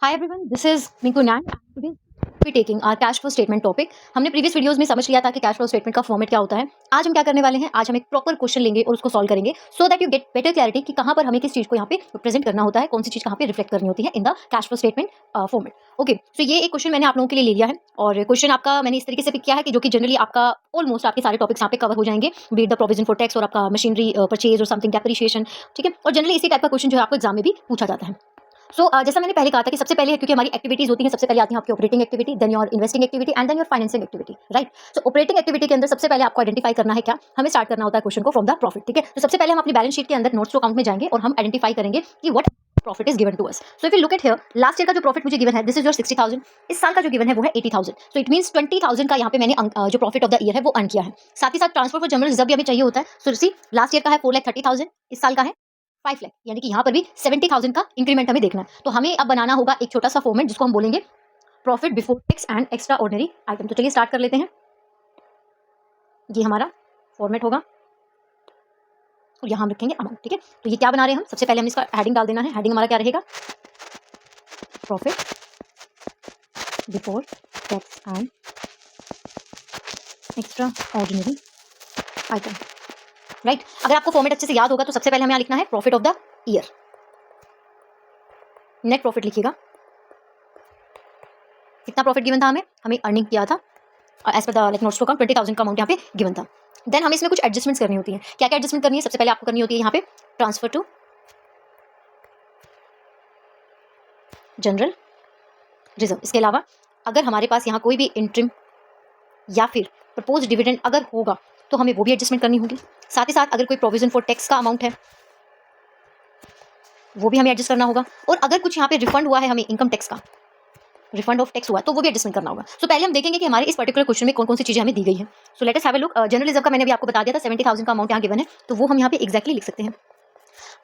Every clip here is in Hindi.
Hi everyone, this is Minku Nain. Today we taking our cash flow statement topic. हमने प्रीवियस वीडियोस में समझ लिया था कि कैश फ्लो स्टेटमेंट का फॉर्मेट क्या होता है। आज हम क्या करने वाले हैं, आज हम एक प्रॉपर क्वेश्चन लेंगे और उसको सॉल्व करेंगे so that you get better clarity कि कहाँ पर हमें किस चीज़ को यहाँ पे प्रेजेंट करना होता है, कौन सी चीज़ कहाँ पे रिफ्लेक्ट करनी होती है in the cash flow statement format. Okay, so ये एक क्वेश्चन मैंने आप लोगों के लिए ले लिया है और क्वेश्चन आपका मैंने इस तरीके से पिक किया है कि जो कि जनरली आपका ऑलमोस्ट आपके सारे टॉपिक्स यहाँ पे कवर हो जाएंगे, be the provision for tax और आपका मशीनरी परचेज और समथिंग डेप्रिसिएशन। ठीक है, और जनरली इसी टाइप का क्वेश्चन जो है आपको एग्जाम में भी पूछा जाता है। जैसा मैंने पहले कहा था कि सबसे पहले क्योंकि हमारी एक्टिविटीज होती हैं, सबसे पहले आती है आपकी operating activity, then your investing activity and then your financing activity, right. So operating activity के अंदर सबसे पहले आपको आइडेंटिफाई करना है क्या, हमें स्टार्ट करना होता है क्वेश्चन को फ्रॉम द प्रॉफिट। ठीक है, तो सबसे पहले हम अपनी बैलेंस शीट के अंदर नोट्स टू अकाउंट में जाएंगे और हम आइडेंटिफाई करेंगे कि what profit is given to us. So if you look at here, last year का जो प्रॉफिट मुझे गिवन है दिस इज योर 60,000। इस साल का जो गिवन है वो है 80,000। सो इट मींस 20,000 का यहाँ पे मैंने जो प्रॉफिट ऑफ द ईयर है वो अर्न किया है। साथ ही साथ ट्रांसफर फॉर जनरल रिजर्व भी हमें चाहिए होता है। सो सी, लास्ट ईयर का है 4,30,000, इस साल का है 5 लाख, यानी कि यहाँ पर भी 70,000 का इंक्रीमेंट हमें देखना है। तो हमें अब बनाना होगा एक छोटा सा फॉर्मेट जिसको हम बोलेंगे profit before tax and extra ordinary item. तो चलिए स्टार्ट कर लेते हैं। ये हमारा फॉर्मेट होगा और यहाँ हम रखेंगे अमाउंट। ठीक है, तो ये क्या बना रहे हैं हम, सबसे पहले हमें इसका हेडिंग डाल देना है। हेडिंग हमारा क्या रहेगा, profit before tax and extra ordinary item, right. अगर आपको फॉर्मेट अच्छे से याद होगा तो सबसे पहले हमें यहाँ लिखना है profit of the year, net profit लिखिएगा। कितना प्रॉफिट गिवन था, हमें हमें अर्निंग किया था as per the like notes to account 20,000 का अमाउंट यहाँ पे गिवन था। देन हमें इसमें कुछ एडजस्टमेंट्स करनी होती है। क्या क्या एडजस्टमेंट करनी है, सबसे पहले आपको करनी होती है यहाँ पे ट्रांसफर टू जनरल रिजर्व। इसके अलावा अगर हमारे पास यहाँ कोई भी इंट्रिम या फिर प्रपोज डिविडेंड अगर होगा तो हमें वो भी एडजस्टमेंट करनी होगी। साथ ही साथ अगर कोई प्रोविजन फॉर टैक्स का अमाउंट है वो भी हमें एडजस्ट करना होगा। और अगर कुछ यहाँ पे रिफंड हुआ है हमें इनकम टैक्स का, रिफंड ऑफ टैक्स हुआ तो वो भी एडजस्टमेंट करना होगा। सो पहले हम देखेंगे कि हमारे इस पर्टिकुलर क्वेश्चन में कौन कौन सी चीजें हमें दी गई है। So let us have a look. General reserve का मैंने भी आपको बता दिया था, 70,000 का अमाउंट यहाँ गिवन है, तो वो हम यहाँ पे एक्जैक्टली लिख सकते हैं।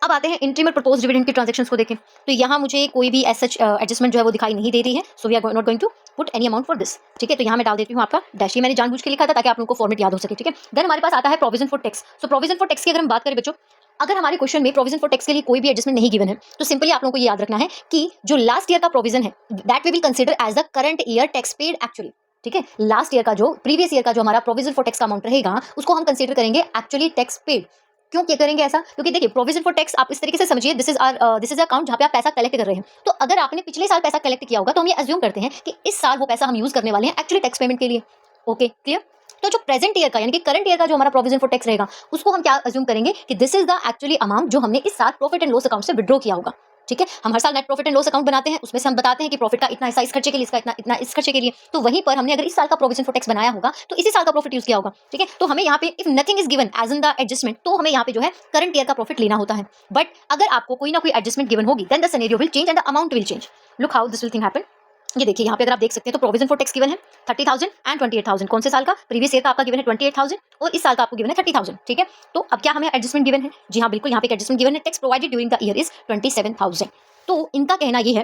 अब आते हैं इंट्रीम और प्रपोज डिविडेंड के ट्रांजैक्शंस को देखें, तो यहाँ मुझे कोई भी एज सच एडजस्टमेंट जो है वो दिखाई नहीं दे रही है। So we are not going to put any amount for this. ठीक है, तो यहाँ मैं डाल देती हूँ आपका डैश। ये मैंने जानबूझ के लिखा था ताकि आप लोगों को फॉर्मेट याद हो सके। ठीक है, देन हमारे पास आता है provision for tax. So provision for tax की अगर हम बात करें बच्चों, अगर हमारे क्वेश्चन में प्रोविजन फॉर टैक्स के लिए कोई भी एडजस्टमेंट नहीं गिवन है तो सिंपली आप लोगों को ये याद रखना है कि जो लास्ट ईयर का प्रोविजन है that we will consider as the current year tax paid actually. ठीक है, लास्ट ईयर का जो प्रीवियस ईयर का जो हमारा प्रोविजन फॉर टैक्स का अमाउंट रहेगा उसको हम कंसीडर करेंगे एक्चुअली टैक्स पेड। क्यों क्या करेंगे ऐसा, क्योंकि देखिए प्रोविजन फॉर टैक्स आप इस तरीके से समझिए, दिस इज अकाउंट जहाँ पे आप पैसा कलेक्ट कर रहे हैं। तो अगर आपने पिछले साल पैसा कलेक्ट किया होगा तो हम ये अज्यूम करते हैं कि इस साल वो पैसा हम यूज करने वाले हैं एक्चुअली टैक्स पेमेंट के लिए। Okay, clear. तो जो प्रेजेंट ईयर का यानी कि करंट ईयर का जो हमारा प्रोविजन फॉर टैक्स रहेगा उसको हम क्या अज्यूम करेंगे कि this is the actually amount जो हमने इस साल प्रॉफिट एंड लॉस अकाउंट से विड्रॉ किया होगा। ठीक है, हम हर साल net profit and loss account बनाते हैं, उसमें से हम बताते हैं कि प्रॉफिट का इतना हिस्सा इस खर्चे के लिए, इसका इतना इतना इस खर्चे के लिए। तो वहीं पर हमने अगर इस साल का प्रोविजन फॉर टैक्स बनाया होगा तो इसी साल का प्रॉफिट यूज किया होगा। ठीक है, तो हमें यहाँ पे if nothing is given as in the adjustment तो हमें यहाँ पे जो है करंट ईयर का प्रॉफिट लेना होता है। बट अगर आपको कोई ना कोई एडजस्टमेंट गिवन होगी then the scenario will change and the amount will change. Look how this will thing happen. ये देखिए यहाँ पे अगर आप देख सकते हैं तो प्रोविजन फॉर टैक्स गिवन है 30,000 एंड 28,000। कौन से साल का, प्रीवियस ईयर का आपका गिवन है 28,000 और इस साल का आपको गिवन है 30,000। ठीक है, तो अब क्या हमें एडजस्टमेंट गिवन है, जी हाँ बिल्कुल, यहाँ पे एडजस्टमेंट गिवन है। Tax provided during the year is 27,000। तो इनका कहना ये है,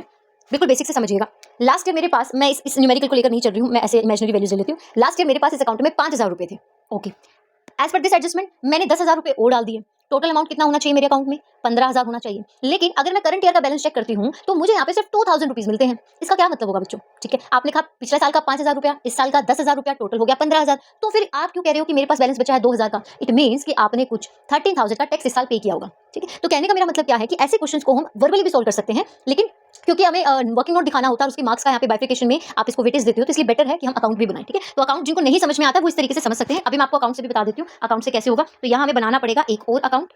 बिल्कुल बेसिक से समझिएगा। लास्ट ईयर मेरे पास, मैं इस न्यूमेरिकल को लेकर नहीं चल रही हूँ, मैं ऐसे इमेजिनरी वैल्यूज ले लेती हूँ। लास्ट ईयर मेरे पास इस अकाउंट में 5,000 रुपए थे। Okay, as per this adjustment मैंने 10,000 रुपए और डाल दिए। टोटल अमाउंट कितना होना चाहिए मेरे अकाउंट में, 15,000 होना चाहिए। लेकिन अगर मैं करंट ईयर का बैलेंस चेक करती हूँ तो मुझे यहाँ पे सिर्फ 2,000 रुपीज मिलते हैं। इसका क्या मतलब होगा बच्चों, ठीक है, आपने कहा पिछले साल का 5,000 रुपया, इस साल का 10,000 रुपया, टोटल हो गया 15,000। तो फिर आप क्यों कह रहे हो कि मेरे पास बैलेंस बचा है 2,000 का। इट मीन्स कि आपने कुछ 13,000 का टैक्स इस साल पे किया होगा। ठीक है, तो कहने का मेरा मतलब क्या है कि ऐसे क्वेश्चंस को हम वर्बली भी सॉल्व कर सकते हैं, लेकिन क्योंकि हमें वर्किंग नोट दिखाना होता है, उसके मार्क्स का यहाँ पे बाइफिकेशन में आप इसको वेटेज देते हो, तो इसलिए बेटर है कि हम अकाउंट भी बनाएं। ठीक है, तो अकाउंट जिनको नहीं समझ में आता वो इस तरीके से समझ सकते हैं। अभी मैं आपको अकाउंट से भी बता देती हूँ अकाउंट से कैसे होगा। तो यहाँ हमें बनाना पड़ेगा एक और अकाउंट।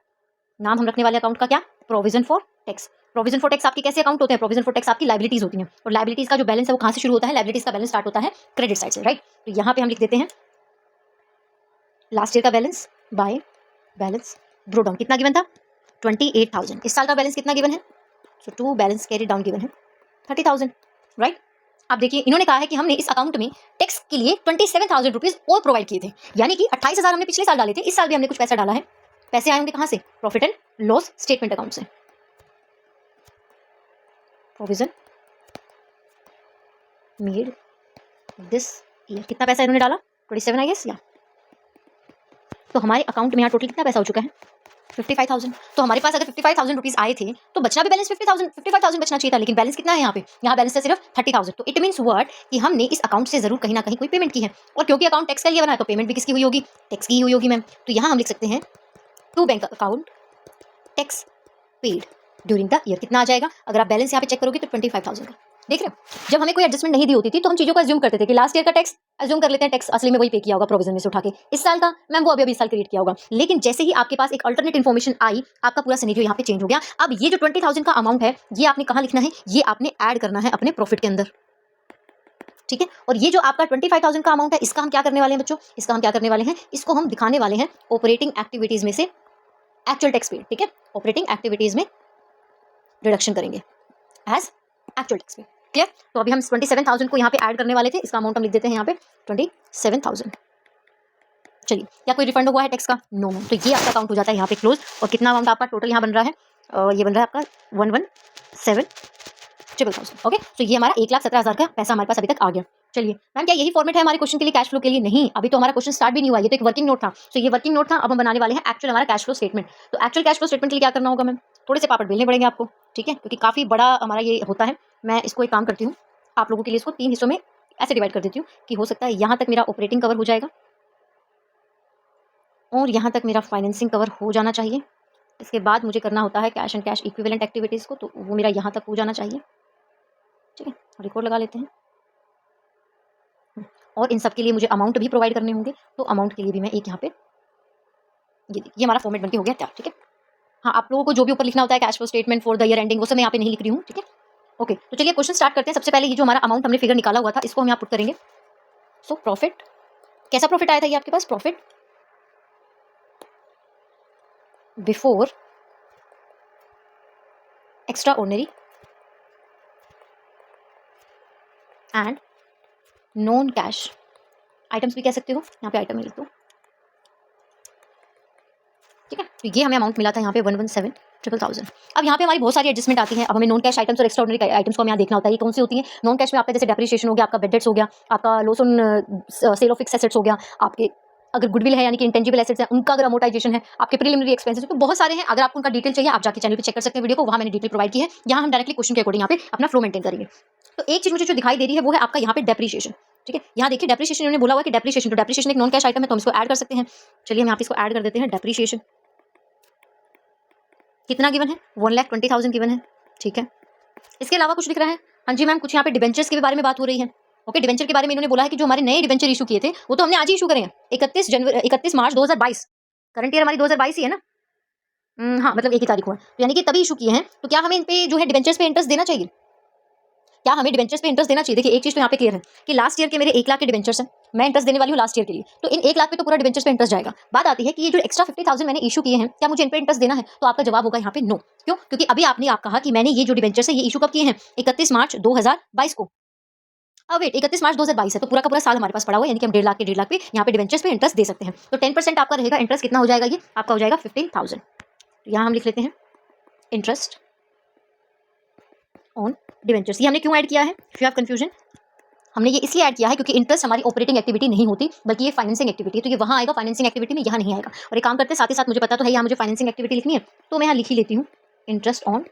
नाम हम रखने वाले अकाउंट का क्या, provision for tax. Provision for tax आपकी कैसे अकाउंट होते हैं, प्रोविजन फॉर टैक्स आपकी लाइबिलिटीज होती हैं, और लाइबिलिटीज का जो बैलेंस है वो कहाँ से शुरू होता है, लाइबिलिटीज का बैलेंस स्टार्ट होता है क्रेडिट साइड से, राइट। तो यहाँ पे हम लिख देते हैं लास्ट ईयर का balance by balance brought down. कितना गिवन था, 28,000। इस साल का बैलेंस कितना गिवन है, so to balance carry down given है 30,000, राइट। अब देखिए इन्होंने कहा है कि हमने इस अकाउंट में टैक्स के लिए 27,000 रुपीज और प्रोवाइड किए थे, यानी कि 28,000 हमने पिछले साल डाले थे, इस साल भी हमने कुछ पैसा डाला है। पैसे आए होंगे कहाँ से, profit and loss statement account से। प्रोविजन मेड दिस ईयर, कितना पैसा इन्होंने डाला, 27 आई गेस, या तो हमारे अकाउंट में यहाँ टोटल कितना पैसा हो चुका है, 55,000। तो हमारे पास अगर 55,000 रुपीज़ आए थे तो बचना भी बैलेंस 55,000 बचना चाहिए था, लेकिन बैलेंस कितना है यहाँ पे? यहाँ बैलेंस है सिर्फ 30,000। तो इट मीन्स व्हाट कि हमने इस अकाउंट से जरूर कहीं ना कहीं कोई पेमेंट की है, और क्योंकि अकाउंट टैक्स का लिए बना है तो पेमेंट भी किसकी हुई होगी? टैक्स की ही हुई होगी मैम। तो यहाँ हम लिख सकते हैं to bank account tax paid during the year. कितना आ जाएगा? अगर आप बैलेंस यहाँ पे चेक करोगे तो 25,000 का। देख रहे हो, जब हमें कोई एडजस्टमेंट नहीं दी होती थी तो हम चीज़ों को अज्यूम करते थे कि लास्ट ईयर का टैक्स अज्यूम कर लेते हैं, टैक्स असली में वही पे किया होगा प्रोविजन में से उठा के। इस साल का मैम वो अभी इस साल क्रिएट किया होगा, लेकिन जैसे ही आपके पास एक अल्टरनेट इन्फॉर्मेशन आई, आपका पूरा सिनेरियो यहाँ पे चेंज हो गया। अब ये जो 20,000 का अमाउंट है ये आपने कहाँ लिखना है? ये आपने ऐड करना है अपने प्रॉफिट के अंदर, ठीक है। और ये जो आपका 25,000 का अमाउंट है इसका हम क्या करने वाले हैं बच्चों? इसका हम क्या करने वाले हैं? इसको हम दिखाने वाले हैं ऑपरेटिंग एक्टिविटीज में से एक्चुअल टैक्स पेड, ठीक है। ऑपरेटिंग एक्टिविटीज में रिडक्शन करेंगे as actual tax paid, clear. तो अभी हम 27,000 को यहाँ पे ऐड करने वाले थे, इसका अमाउंट हम लिख देते हैं यहाँ पे 27,000। चलिए, क्या कोई रिफंड हुआ है टैक्स का? नो। तो ये आपका अकाउंट हो जाता है यहाँ पे क्लोज। और कितना अमाउंट आपका टोटल यहाँ बन रहा है? ये बन रहा है आपका 117,000। ओके, तो ये हमारा 1,17,000 का पैसा हमारे पास अभी तक आ गया। चलिए मैम, क्या यही फॉर्मेट है हमारे क्वेश्चन के लिए, कैश फ्लो के लिए? नहीं, अभी तो हमारा क्वेश्चन स्टार्ट भी नहीं हुआ, ये तो एक वर्किंग नोट था। तो ये वर्किंग नोट था, अब हम बनाने वाले हैं एक्चुअल हमारा कैश फ्लो स्टेटमेंट। तो एक्चुअल कैश फ्लो स्टेटमेंट के लिए क्या करना होगा मैम? थोड़े से पापड़ बेलने पड़ेंगे आपको, ठीक है, क्योंकि काफ़ी बड़ा हमारा ये होता है। मैं इसको एक काम करती हूँ, आप लोगों के लिए इसको 3 हिस्सों में ऐसे डिवाइड कर देती हूँ कि हो सकता है यहाँ तक मेरा ऑपरेटिंग कवर हो जाएगा और यहाँ तक मेरा फाइनेंसिंग कवर हो जाना चाहिए। इसके बाद मुझे करना होता है cash and cash equivalent activities को, तो वो मेरा यहाँ तक हो जाना चाहिए, ठीक है। रिकॉर्ड लगा लेते हैं। और इन सब के लिए मुझे अमाउंट भी प्रोवाइड करने होंगे, तो अमाउंट के लिए भी मैं एक यहाँ पे ये हमारा फॉर्मेट बनके हो गया तैयार, ठीक है। हाँ, आप लोगों को जो भी ऊपर लिखना होता है cash flow statement for the year ending, वो सब मैं यहाँ पे नहीं लिख रही हूँ, ठीक है। ओके, तो चलिए क्वेश्चन स्टार्ट करते हैं। सबसे पहले ये जो हमारा अमाउंट हमने फिगर निकाला हुआ था इसको हम यहाँ पुट करेंगे। सो प्रॉफिट, कैसा प्रॉफिट आया था ये आपके पास? Profit before extra ordinary and non cash items भी कह सकते हो, यहाँ पे आइटम में लिख दो, ठीक है। तो ये हमें अमाउंट मिला था यहाँ पे 117,000। अब यहाँ पे हमारी बहुत सारी एडजस्टमेंट आती है। अब हमें नॉन कैश आइटम्स और एक्स्ट्रा ऑर्डिनरी आइटम्स को हमें यहाँ देखना होता है, ये कौन सी होती है। नॉन कैश में आपका जैसे डेप्रिसिएशन हो गया, आपका बेड डेट्स हो गया, आपका loss on sale of fix assets हो गया, आपके अगर गुडविल है यानी कि इंटेंजिबल एसेट्स है उनका अगर अमोर्टाइजेशन है, आपके प्रीलिमिनरी एक्सपेंसेस, तो बहुत सारे हैं। अगर आपको उनका डिटेल चाहिए आप जाके चैनल पे चेक कर सकते हैं वीडियो को, वहाँ मैंने डिटेल प्रोवाइड की है। यहाँ हम डायरेक्टली क्वेश्चन के अकॉर्डिंग यहाँ पे अपना फ्लो मेंटेन करेंगे। तो एक चीज मुझे जो दिखाई दे रही है वो है आपका यहाँ पे डेप्रिसिएशन, ठीक है। यहाँ देखिए डेप्रिसिएशन उन्होंने बोला हुआ कि डेप्रिसिएशन, तो डेप्रिसिएशन एक नॉन कैश आइटम है तो हम इसको ऐड कर सकते हैं। चलिए हम यहाँ पे इसको ऐड कर देते हैं। डेप्रिसिएशन कितना गिवन है? 1,20,000 गिवन है, ठीक है। इसके अलावा कुछ दिख रहा है? हाँ जी मैम, कुछ यहाँ पे डिबेंचर्स के बारे में बात हो रही है। ओके, डिबेंचर के बारे में इन्होंने बोला है कि जो हमारे नए डिबेंचर इशू किए थे वो तो हमने आज ही इशू करे हैं, 31 मार्च 2022। करंट ईयर हमारी 2022 ही है ना। हाँ, मतलब 1 ही तारीख हुआ है, तो यानी कि तभी इशू किए हैं। तो क्या हमें इन पे जो है डिबेंचर्स पे इंटरेस्ट देना चाहिए? क्या हमें डिबेंचर्स पे इंटरेस्ट देना चाहिए? देखिए एक चीज तो यहाँ पे क्लियर है कि लास्ट ईयर के मेरे 1 लाख के डिबेंचर्स हैं, मैं इंटरेस्ट देने वाली हूँ लास्ट ईयर के लिए, तो इन 1 लाख पे तो पूरा डिबेंचर्स पे इंटरेस्ट जाएगा। बात आती है कि ये जो एक्स्ट्रा 50,000 मैंने इशू किए हैं, क्या मुझे इन पे इंटरेस्ट देना है? तो आपका जवाब होगा यहाँ पे नो। क्यों? क्योंकि अभी आपने आप कहा कि मैंने ये जो डिबेंचर्स है ये इशू कब किए हैं? 31 मार्च 2022 को। अब वेट, 31 मार्च 2022 है तो पूरा का पूरा साल हमारे पास पड़ा हुआ है, यानी कि हम 1.5 लाख पे यहाँ पे डिबेंचर्स पे इंटरेस्ट दे सकते हैं। तो 10% आपका रहेगा इंटरेस्ट। कितना हो जाएगा? ये आपका हो जाएगा 15,000। यहाँ हम लिख लेते हैं इंटरेस्ट ऑन डिबेंचर्स। ये हमने क्यों ऐड किया है? इफ यू हैव कंफ्यूजन, हमने ये इसलिए ऐड किया है क्योंकि इंटरेस्ट हमारी ऑपरेटिंग एक्टिविटी नहीं होती बल्कि ये फाइनेंसिंग एक्टिविटी है, तो ये वहाँ आएगा फाइनेंसिंग एक्टिविटी में, यहाँ नहीं आएगा। और एक काम करते हैं, साथ ही साथ मुझे पता तो है यहाँ मुझे फाइनेंसिंग एक्टिविटी लिखनी है, तो मैं यहाँ लिख ही लेती हूँ इंटरेस्ट ऑन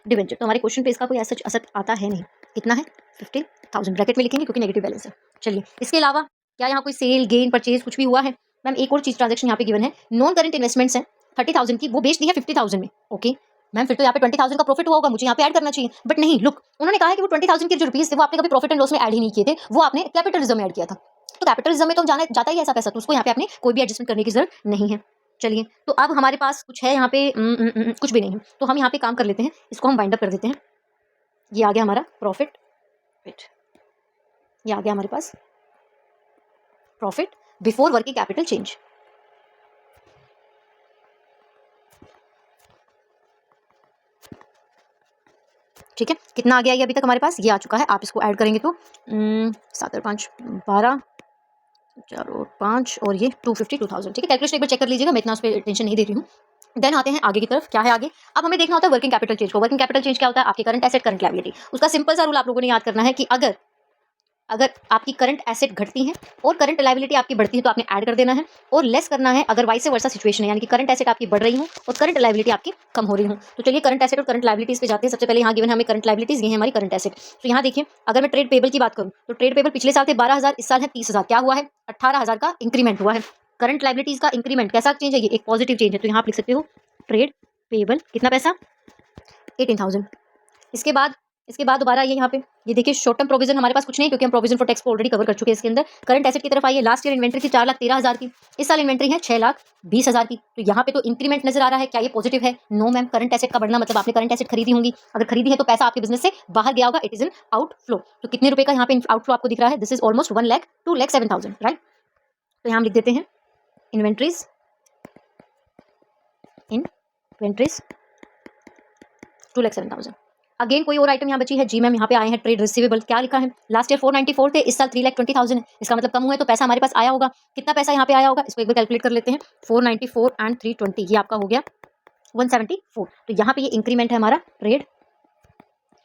डिबेंचर। तो हमारे क्वेश्चन पे इसका कोई ऐसा असर आता है नहीं। कितना है? 15,000 ब्रैकेट में लिखेंगे क्योंकि नेगेटिव बैलेंस है। चलिए, इसके अलावा क्या यहाँ कोई सेल गेन परचेज कुछ भी हुआ है? मैम एक और चीज ट्रांजेक्शन यहाँ पे गिवन है, नॉन करंट इन्वेस्टमेंट्स है 30,000 की, वो बेच दी है 50,000 में। ओके मैम, फिर तो यहाँ पे 20,000 का प्रॉफिट हुआ होगा, मुझे यहाँ पे ऐड करना चाहिए। बट नहीं, लुक, उन्होंने कहा है कि वो 20,000 के जो रुपीज थे वो आपने कभी प्रॉफिट एंड लॉस में ऐड ही नहीं किए थे, वो आपने कैपिटलिज्म में ऐड किया था। तो कैपिटलिज्म में तो जाना जाता ही ऐसा पैसा, तो उसको यहाँ पे आपने कोई भी एडजस्टमेंट करने की जरूरत नहीं है। चलिए, तो अब हमारे पास कुछ है यहाँ पे? कुछ भी नहीं है, तो हम यहाँ पे काम कर लेते हैं, इसको हम वाइंड अप कर देते हैं। ये आ गया हमारा प्रॉफिट, ये आ गया हमारे पास profit before working capital change. ठीक है, कितना आ गया ये अभी तक हमारे पास? ये आ चुका है। आप इसको ऐड करेंगे तो 7 और 5 12, 4 और 5 और ये 252,000। ठीक है, कैलकुलेशन एक बार चेक कर लीजिएगा, मैं इतना उस पर टेंशन नहीं दे रही हूँ। देन आते हैं आगे की तरफ। क्या है आगे? अब हमें देखना होता है वर्किंग कैपिटल चेंज को। वर्किंग कैपिटल चेंज क्या होता है? आपकी करंट एसेट करंट लायबिलिटी। उसका सिंपल सा रूल आप लोगों ने याद करना है कि अगर अगर आपकी करंट एसेट घटती है और करंट लायबिलिटी आपकी बढ़ती है तो आपने ऐड कर देना है, और लेस करना है अगर वाइस वर्सा सिचुएशन है, यानी कि करंट एसेट आपकी बढ़ रही हो और करंट लायबिलिटी आपकी कम हो रही हो। तो चलिए करंट एसेट और करंट लायबिलिटीज पे जाते हैं। सबसे पहले यहाँ गिवन है हमें करंट लायबिलिटीज, ये है हमारी करंट एसेट। तो यहाँ देखिए, अगर मैं ट्रेड पेबल की बात करूँ तो ट्रेड पेबल पिछले साल थे 12,000, इस साल है 30,000। क्या हुआ है? 18,000 का इंक्रीमेंट हुआ है। करंट लायबिलिटीज का इंक्रीमेंट कैसा चेंज है? ये एक पॉजिटिव चेंज है। तो यहाँ आप लिख सकते हो ट्रेड पेबल कितना पैसा? 18,000। इसके बाद दोबारा ये यहाँ पे ये देखिए, शॉर्ट टर्म प्रोविजन हमारे पास कुछ नहीं, क्योंकि हम प्रोविजन फॉर टैक्स को ऑलरेडी कवर कर चुके हैं इसके अंदर। करंट एसेट की तरफ आइए, लास्ट ईयर इन्वेंट्री थी 4,13,000 की, इस साल इन्वेंट्री है 6,20,000 की। तो यहाँ पे तो इंक्रीमेंट नजर आ रहा है। क्या ये पॉजिटिव है? No ma'am. करंट एसेट का बढ़ना मतलब आपने करंट एसेट खरीदी होंगी, अगर खरीदी है तो पैसा आपके बिजनेस से बाहर गया होगा, इट इज इन आउटफ्लो। तो कितने रुपए का यहाँ पे आउटफ्लो आपको दिख रहा है? This is almost 1,02,07,000, right. तो यहाँ हम लिख देते हैं इन्वेंट्रीज 2,07,000। अगेन कोई और आइटम यहाँ बची है? जी मैम, यहाँ पे आए हैं ट्रेड रिसीवेबल। क्या लिखा है? लास्ट ईयर 494 थे, इस साल 3,20,000 है। इसका मतलब कम हुआ है तो पैसा हमारे पास आया होगा। कितना पैसा यहाँ पे आया होगा? इसको एक बार कैलकुलेट कर लेते हैं। 494 एंड 320, ये आपका हो गया 174। तो यहाँ पे ये इंक्रीमेंट है हमारा ट्रेड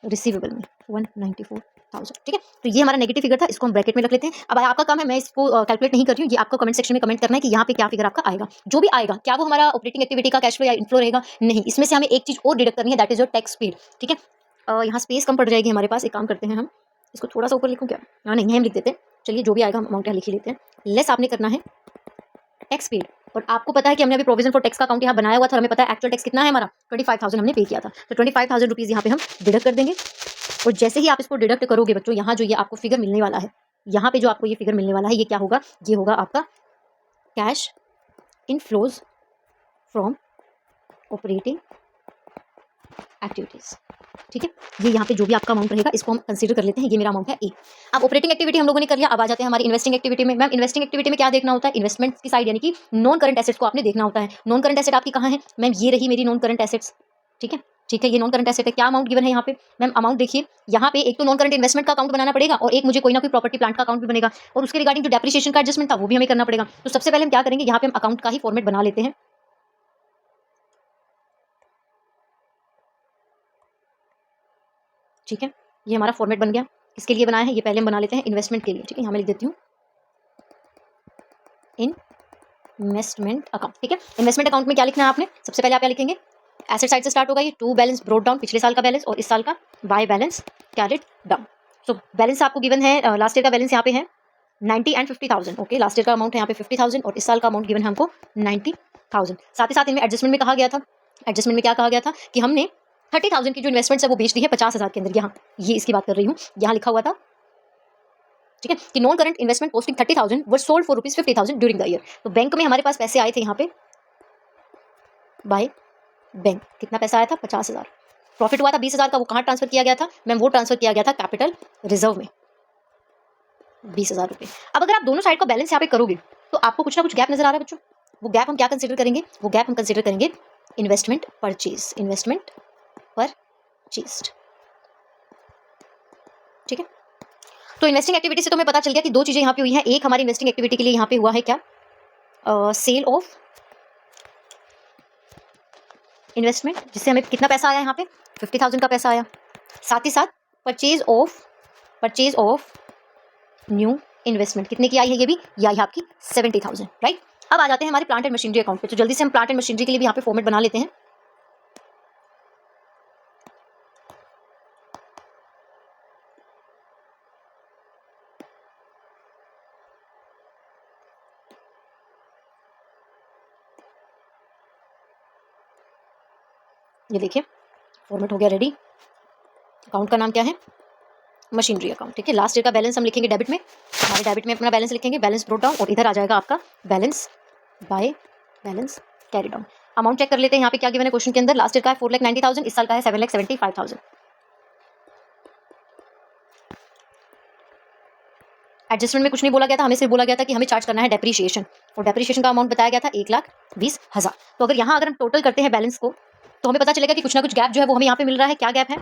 रिसीवेबल में 194,000, ठीक है। तो ये हमारा नेगेटिव फिगर था, इसको हम ब्रैकेट में रख लेते हैं। अब आपका काम है, मैं इसको कैलकुलेट नहीं कर रही हूँ, ये आपको कमेंट सेक्शन में कमेंट करना है कि यहाँ पे क्या फिगर आपका आएगा। जो भी आएगा, क्या वो हमारा ऑपरेटिंग एक्टिविटी का कैश फ्लो या इनफ्लो रहेगा? नहीं, इसमें से हमें एक चीज और डिडक्ट करनी है, that is your tax paid, ठीक है। यहाँ स्पेस कम पड़ जाएगी हमारे पास। एक काम करते हैं, हम इसको थोड़ा सा ऊपर लिखूँ क्या? हाँ नहीं, हम लिख देते हैं। चलिए, जो भी आएगा अमाउंट यहाँ लिख ही लेते हैं। लेस आपने करना है टैक्स पेड, और आपको पता है कि हमने अभी प्रोविजन फॉर टैक्स का अकाउंट यहाँ बनाया हुआ था, हमें पता है एक्चुअल टैक्स कितना है हमारा, 25,000 हमने पे किया था। तो 25,000 रुपीज़ यहाँ पे हम डिडक्ट कर देंगे। और जैसे ही आप इसको डिडक्ट करोगे बच्चों, यहाँ जो ये आपको फिगर मिलने वाला है, यहाँ पे जो आपको ये फिगर मिलने वाला है, ये क्या होगा? ये होगा आपका cash inflows from operating activities, ठीक है। ये यहाँ पे जो भी आपका अमाउंट रहेगा, इसको हम कंसीडर कर लेते हैं। ये मेरा अमाउंट है ए। अब ऑपरेटिंग एक्टिविटी हम लोगों ने कर लिया, अब आ जाते हैं हमारी इन्वेस्टिंग एक्टिविटी में। मैम, इन्वेस्टिंग एक्टिविटी में क्या देखना होता है? इन्वेस्टमेंट की साइड, यानी कि नॉन करंट एसेट्स को आपने देखना होता है। नॉन करंट एसेट आपकी कहाँ है? मैम, ये रही मेरी नॉन करंट एसेट्स, ठीक है। ठीक है, ये नॉन करंट एसेट है। क्या अमाउंट गिवन है यहाँ पे? मैम, अमाउंट देखिए, यहाँ पे एक तो नॉन करंट इन्वेस्टमेंट का अकाउंट बनाना पड़ेगा, और एक मुझे कोई ना कोई प्रॉपर्टी प्लांट का अकाउंट भी बनेगा, और उसके रिगार्डिंग जो डेप्रिसिएशन का एडजस्टमेंट था वो भी हमें करना पड़ेगा। तो सबसे पहले हम क्या करेंगे, यहाँ पे हम अकाउंट का ही फॉर्मेट बना लेते हैं। ठीक है, ये हमारा फॉर्मेट बन गया। इसके लिए बनाया है, ये पहले हम बना लेते हैं इन्वेस्टमेंट के लिए, ठीक है। यहाँ मैं लिख देती हूँ इन्वेस्टमेंट अकाउंट, ठीक है। इन्वेस्टमेंट अकाउंट में क्या लिखना है आपने? सबसे पहले आप क्या लिखेंगे? एसेट साइड से स्टार्ट होगा, ये टू बैलेंस ब्रोट डाउन, पिछले साल का बैलेंस और इस साल का by balance carried down. So balance आपको गिवन है, लास्ट ईयर का बैलेंस यहाँ पे है 90 एंड 50,000, ओके। लास्ट ईयर का अमाउंट है यहाँ पे 50,000 और इस साल का अमाउंट गिवन है हमको 90,000। साथ ही साथ इनमें एडजस्टमेंट में कहा गया था, एडजस्टमेंट में क्या कहा गया था कि हमने 30,000 की जो इन्वेस्टमेंट्स है वो बेच दी है 50,000 के अंदर। यहाँ ये इसकी बात कर रही हूँ, यहाँ लिखा हुआ था, ठीक है, कि non current investment posting 30,000 were sold for ₹50,000 during the year. तो बैंक में हमारे पास पैसे आए थे यहाँ पे बाय बैंक, कितना पैसा आया था? 50,000। प्रॉफिट हुआ था 20,000 का, वो कहाँ ट्रांसफर किया गया था? मैम, वो ट्रांसफर किया गया था कैपिटल रिजर्व में, 20,000 रुपये। अब अगर आप दोनों साइड का बैलेंस यहाँ पे करोगे तो आपको कुछ ना कुछ गैप नजर आ रहा है बच्चों। वो गैप हम क्या कंसिडर करेंगे? वो गैप हम कंसिडर करेंगे इन्वेस्टमेंट परचेज, इन्वेस्टमेंट परचेज्ड, ठीक है। तो इन्वेस्टिंग एक्टिविटी से तो हमें पता चल गया कि दो चीजें यहाँ पे हुई हैं। एक हमारी इन्वेस्टिंग एक्टिविटी के लिए यहाँ पे हुआ है क्या? सेल ऑफ इन्वेस्टमेंट, जिससे हमें कितना पैसा आया? यहाँ पे 50,000 का पैसा आया। साथ ही साथ परचेज ऑफ न्यू इन्वेस्टमेंट कितने की आई है? ये भी ये आई है आपकी 70,000, राइट। अब आ जाते हैं हमारे प्लांट एंड मशीनरी अकाउंट पे। तो जल्दी से हम प्लांट एंड मशीनरी के लिए भी यहाँ पे फॉर्मेट बना लेते हैं। ये देखिए, फॉर्मेट हो गया रेडी। अकाउंट का नाम क्या है? मशीनरी अकाउंट, ठीक है। लास्ट ईयर का बैलेंस हम लिखेंगे डेबिट में, हमारे डेबिट में अपना बैलेंस लिखेंगे, बैलेंस ब्रोट डाउन, और इधर आ जाएगा आपका balance by balance carry down. Amount check कर लेते हैं यहाँ पे क्या गिवन है क्वेश्चन के अंदर। लास्ट ईयर का है 4,90,000, इस साल का है 7,75,000। एडजस्टमेंट में कुछ नहीं बोला गया था, हमें सिर्फ बोला गया था कि हमें चार्ज करना है डेप्रीशिएशन, और डेप्रीशिएशन का अमाउंट बताया गया था 1,20,000। तो अगर यहाँ अगर हम टोटल करते हैं बैलेंस को, तो हमें पता चलेगा कि कुछ ना कुछ गैप जो है वो हमें यहाँ पे मिल रहा है। क्या गैप है?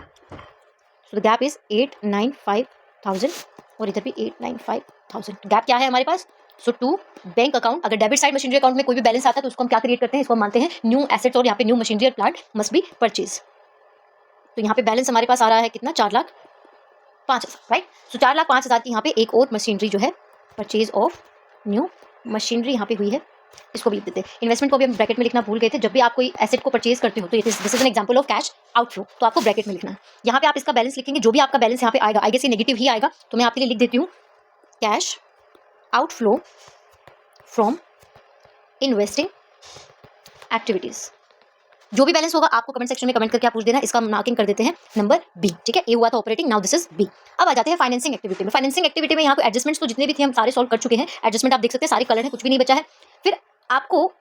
तो गैप इज 895,000, और इधर भी 895,000। गैप क्या है हमारे पास? सो टू बैंक अकाउंट, अगर डेबिट साइड मशीनरी अकाउंट में कोई भी बैलेंस आता है तो उसको हम क्या क्रिएट करते हैं? इसको हम मानते हैं न्यू एसेट्स, और यहाँ पे न्यू मशीनरी और प्लांट मस्ट बी परचेज। तो यहाँ पे बैलेंस हमारे पास आ रहा है कितना? 4,00,000 5,000, राइट। सो 4,05,000 की यहाँ पे एक और मशीनरी जो है, परचेज ऑफ न्यू मशीनरी यहाँ पे हुई है, इसको भी लिख देते हैं। इन्वेस्टमेंट को भी हम ब्रैकेट में लिखना भूल गए थे। जब भी आप कोई एसेट को परचेज करते हो तो this is an example of cash outflow, तो आपको ब्रैकेट में लिखना है। यहाँ पे आप इसका बैलेंस लिखेंगे, जो भी आपका बैलेंस यहाँ पे आएगा, आई गेस ये नेगेटिव ही आएगा, तो मैं आपके लिए लिख देती हूँ cash outflow from investing activities. जो भी बैलेंस होगा आपको कमेंट सेक्शन में कमेंट करके आप पूछ देना। इसका मार्किंग कर देते हैं नंबर बी, ठीक है। ए हुआ था operating, now this is B. अब आ जाते हैं फाइनेंसिंग एक्टिविटी में। फाइनेंसिंग एक्टिविटी में यहाँ पे एडजस्टमेंट्स तो जितने भी थे हम सारे सॉल्व कर चुके हैं। एडजस्टमेंट आप देख सकते हैं सारे कलर है, कुछ भी नहीं बचा है। फिर आपको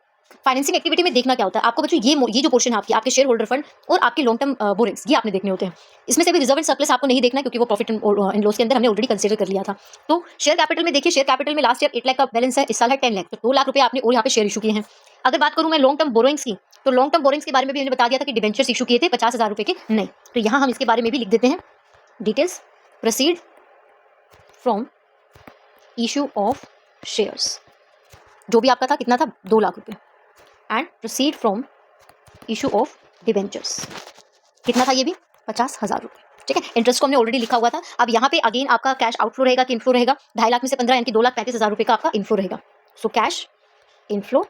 फाइनेंसिंग एक्टिविटी में देखना क्या होता है, आपको बच्चों ये जो पोर्शन है आपके शेयर होल्डर फंड और आपके लॉन्ग टर्म बोरिंग्स, ये आपने देखने होते हैं। इसमें से भी रिजर्व एंड सरप्लस आपको नहीं देखना है, क्योंकि वो प्रॉफिट एंड लॉस के अंदर हमने ऑलरेडी कंसीडर कर लिया था। तो शेयर कैपिटल में देखिए, शेयर कैपिटल में लास्ट ईयर 8 लाख का बैलेंस है, इस साल है 10 लाख, तो 2 लाख रुपए आपने और यहाँ पे शेयर इशू किए हैं। अगर बात करूं मैं लॉन्ग टर्म बोरोइंग्स की, तो लॉन्ग टर्म बोरोइंग्स के बारे में भी मैंने बता दिया था कि डिबेंचर्स इशू किए थे 50,000 रुपए के, नहीं, तो यहाँ हम इसके बारे में भी लिख देते हैं details, proceed from issue of shares, जो भी आपका था कितना था 2 लाख रुपए, and proceed from issue of debentures, कितना था ये भी 50,000 रुपए, ठीक है। इंटरेस्ट को हमने ऑलरेडी लिखा हुआ था। अब यहाँ पे अगेन आपका कैश आउटफ्लो रहेगा कि इनफ्लो रहेगा, 2.5 लाख में से 15 यानी कि 2,35,000 रुपए का आपका इनफ्लो रहेगा। So cash inflow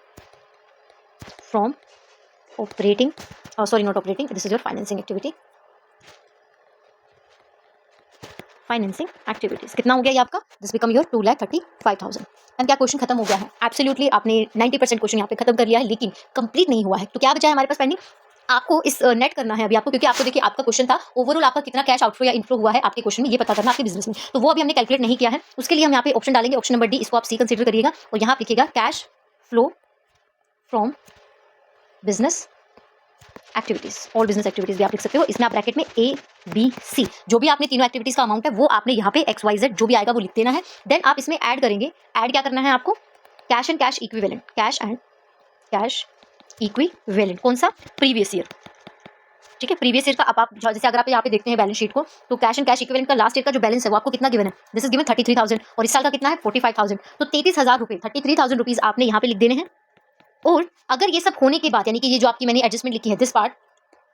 from operating, sorry not operating, this is your financing activity, financing activities कितना हो गया ये आपका, दिस बिकम योर 2,35,000। एंड क्या क्वेश्चन खत्म हो गया है? एब्सोल्युटली आपने 90% क्वेश्चन यहाँ पे खत्म कर लिया है, लेकिन कंप्लीट नहीं हुआ है। तो क्या बचा है हमारे पास पेंडिंग? आपको इस नेट करना है अभी आपको, क्योंकि आपको देखिए आपका क्वेश्चन था ओवरऑल आपका कितना कैश आउटफ्लो या इनफ्लो हुआ है आपके क्वेश्चन में, ये पता करना आपके बिजनेस में। तो वो अभी हमने कैलकुलेट नहीं किया है, उसके लिए हम यहाँ पे ऑप्शन डालेंगे, ऑप्शन नंबर डी, इसको आप सी कंसीडर करिएगा और यहाँ लिखिएगा cash flow from business activities, all business activities भी आप लिख सकते हो। इसमें आप ब्रैकेट में ए बी सी, जो भी आपने तीनों एक्टिविटीज का अमाउंट है वो आपने यहाँ पे एक्स वाई जेड जो भी आएगा वो लिख देना है। देन आप इसमें ऐड करेंगे, ऐड क्या करना है आपको, cash and cash equivalent, cash and cash equivalent, कौन सा, प्रीवियस ईयर, ठीक है। प्रीवियस ईयर का अब आप जैसे अगर आप यहाँ पे देखते हैं बैलेंस शीट को, तो कैश एंड कैश इक्विवेलेंट का लास्ट ईयर का जो बैलेंस है वो आपको कितना गिवन है, दिस इज गिवन 33,000, और इस साल का कितना है 45,000, तो 33,000 रुपए, 33,000 रुपीज आपने यहाँ पे लिख देने हैं। और अगर ये सब होने के बाद, यानी कि ये जो आपकी मैंने एडजस्टमेंट लिखी है, this part,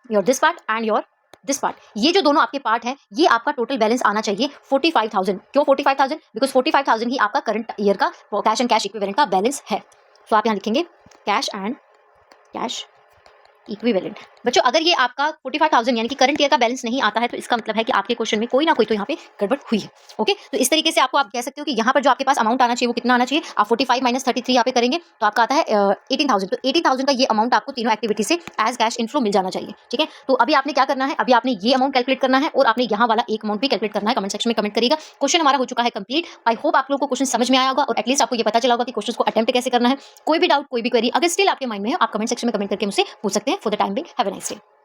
your this part and your this part, ये जो दोनों आपके पार्ट हैं, ये आपका टोटल बैलेंस आना चाहिए 45,000। क्यों 45,000? बिकॉज 45,000 ही आपका करंट ईयर का कैश एंड कैश इक्विवेलेंट का बैलेंस है। सो आप यहाँ लिखेंगे कैश एंड कैश इक्विवेलेंट। बच्चों अगर ये आपका 45,000 यानी कि करंट ईयर का बैलेंस नहीं आता है, तो इसका मतलब है कि आपके क्वेश्चन में कोई ना कोई तो यहाँ पे गड़बड़ हुई है। ओके, तो इस तरीके से आपको आप कह सकते हो कि यहाँ पर जो आपके पास अमाउंट आना चाहिए वो कितना आना चाहिए, आप 45 माइनस 33 यहाँ पे करेंगे तो आपका आता है 18,000। तो 18,000 का ये अमाउंट आपको तीनों एक्टिविटी से एज कैश इनफ्लो मिल जाना चाहिए, ठीक है। तो अभी आपने क्या करना है, अभी आपने ये अमाउंट कैलकुलेट करना है और आपने यहाँ वाला एक अमाउंट भी कैलकुलेट करना है। कमेंट सेक्शन में कमेंट करिएगा। क्वेश्चन हमारा हो चुका है कंप्लीट। आई होप आप लोगों को क्वेश्चन समझ में आया होगा और एटलीस्ट आपको ये पता चला होगा कि क्वेश्चन को अटेम्प्ट कैसे करना है। कोई भी डाउट, कोई भी क्वेरी अगर स्टिल आपके माइंड में है, आप कमेंट सेक्शन में कमेंट करके मुझसे पूछ सकते हैं। For the time being have a nice day.